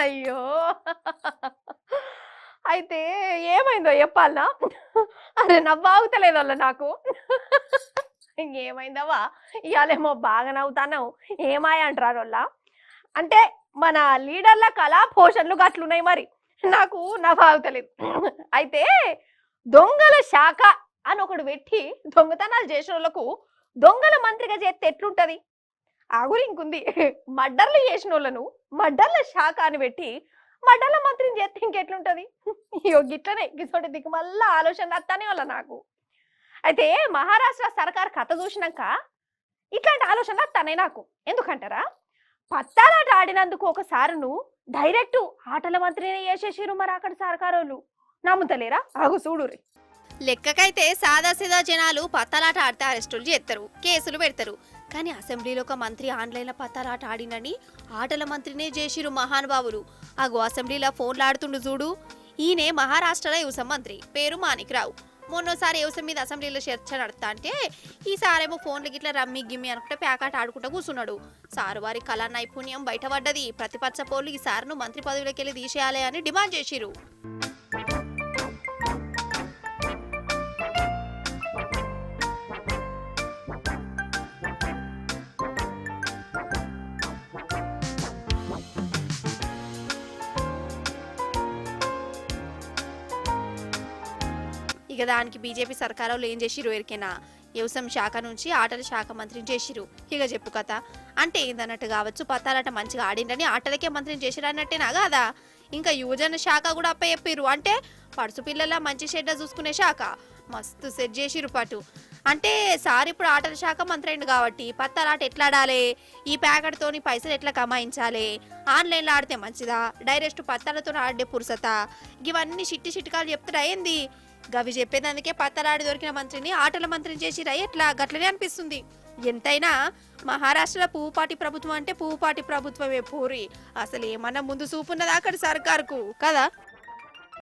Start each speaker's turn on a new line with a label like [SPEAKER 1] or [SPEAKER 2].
[SPEAKER 1] అయ్యో! అయితే ఏమైందో చెప్పాలనా? అరె నవ్వాగుతలేదోళ్ళ నాకు. ఇంకేమైందవ్వా? ఇయాలేమో బాగా నవ్వుతాన్నవు. ఏమాయ అంటారోళ్ళ? అంటే మన లీడర్‌ల కళా పోషణలు గట్లున్నయి మరి. నాకు నవ్వాగుతలేదు. అయితే దొంగల శాఖ అని ఒకడు పెట్టి దొంగతనాలు చేసినోళ్ళకు దొంగల మంత్రిగా చేస్తే ఎట్లుంటది? ఆగురి ఇంకుంది. మర్డర్‌లు చేసినోళ్ళను మర్డర్‌ల శాఖ అని పెట్టి మర్డర్‌ల మంత్రిని చేస్తే ఇంకెట్లుంటది? ఇగో గిట్లనే గిసోంటి దిక్కుమల్ల ఆలోచనలు అత్తానే వాళ్ళ నాకు. అయితే మహారాష్ట్ర సర్కార్ కథ చూసినంక ఇట్లాంటి ఆలోచనలు అత్తన్నాయి నాకు. ఎందుకంటారా? పత్తాలాట ఆడినందుకు ఒక సారును డైరెక్ట్ ఆటల మంత్రినే చేసేసిర్రు మరి అక్కడ సర్కారోళ్ళు. నమ్ముతలేరా? ఆగు చూడుర్రి.
[SPEAKER 2] లెక్కకైతే సాదాసీదా జనాలు పత్తాలాట ఆడితే అరెస్టులు చేస్తారు, కేసులు పెడతారు. కానీ అసెంబ్లీలో ఒక మంత్రి ఆన్లైన్లో పత్తాలాట ఆడినని ఆటల మంత్రినే చేసిరు మహానుభావులు. అగో అసెంబ్లీలో ఫోన్లు ఆడుతుండు చూడు. ఈయనే మహారాష్ట్రలో వ్యవసాయ మంత్రి, పేరు మాణిక్ రావు. మొన్నోసారి వ్యవసాయం మీద అసెంబ్లీలో చర్చ నడుస్తా అంటే ఈసారేమో ఫోన్లు గిట్లా రమ్మి గిమ్మి అనుకుంటే ప్యాకాట ఆడుకుంటూ కూర్చున్నాడు. సారు వారి కళా నైపుణ్యం బయటపడ్డది. ప్రతిపక్ష పోలు ఈ సారును మంత్రి పదవిలోకి వెళ్ళి తీసేయాలి అని డిమాండ్ చేసిరు. ఇక దానికి బీజేపీ సర్కారులో ఏం చేసిరు ఎరికేనా? వ్యవసాయం శాఖ నుంచి ఆటల శాఖ మంత్రిని చేసిరు. ఇక చెప్పు కథ అంటే ఏందన్నట్టు కావచ్చు. పత్తాలాట మంచిగా ఆడిండని ఆటలకే మంత్రిని చేసిరు అన్నట్టేనా కాదా? ఇంకా యువజన శాఖ కూడా అప్ప చెప్పిరు. అంటే పడుసు పిల్లల మంచి షెడ్డ చూసుకునే శాఖ మస్తు సెట్ చేసిరు పాటు. అంటే సార్ ఇప్పుడు ఆటల శాఖ మంత్రి అయిండు కాబట్టి పత్తాలాట ఎట్లా ఆడాలి, ఈ ప్యాకెట్తోని పైసలు ఎట్లా కమాయించాలి, ఆన్లైన్లో ఆడితే మంచిదా, డైరెక్ట్ పత్తాలతో ఆడే పురుసత, ఇవన్నీ చిట్టి చిట్కాలు చెప్తారా ఏంది? గవి చెప్పేదానికే పత్తలాడి దొరికిన మంత్రిని ఆటల మంత్రిని చేసిరా ఎట్లా? గట్లనే అనిపిస్తుంది. ఎంతైనా మహారాష్ట్రలో పువ్వుపాటి ప్రభుత్వం అంటే పువ్వుపాటి ప్రభుత్వమే పూరి. అసలు ఏమన్నా ముందు చూపున్నదా అక్కడ సర్కారుకు కదా?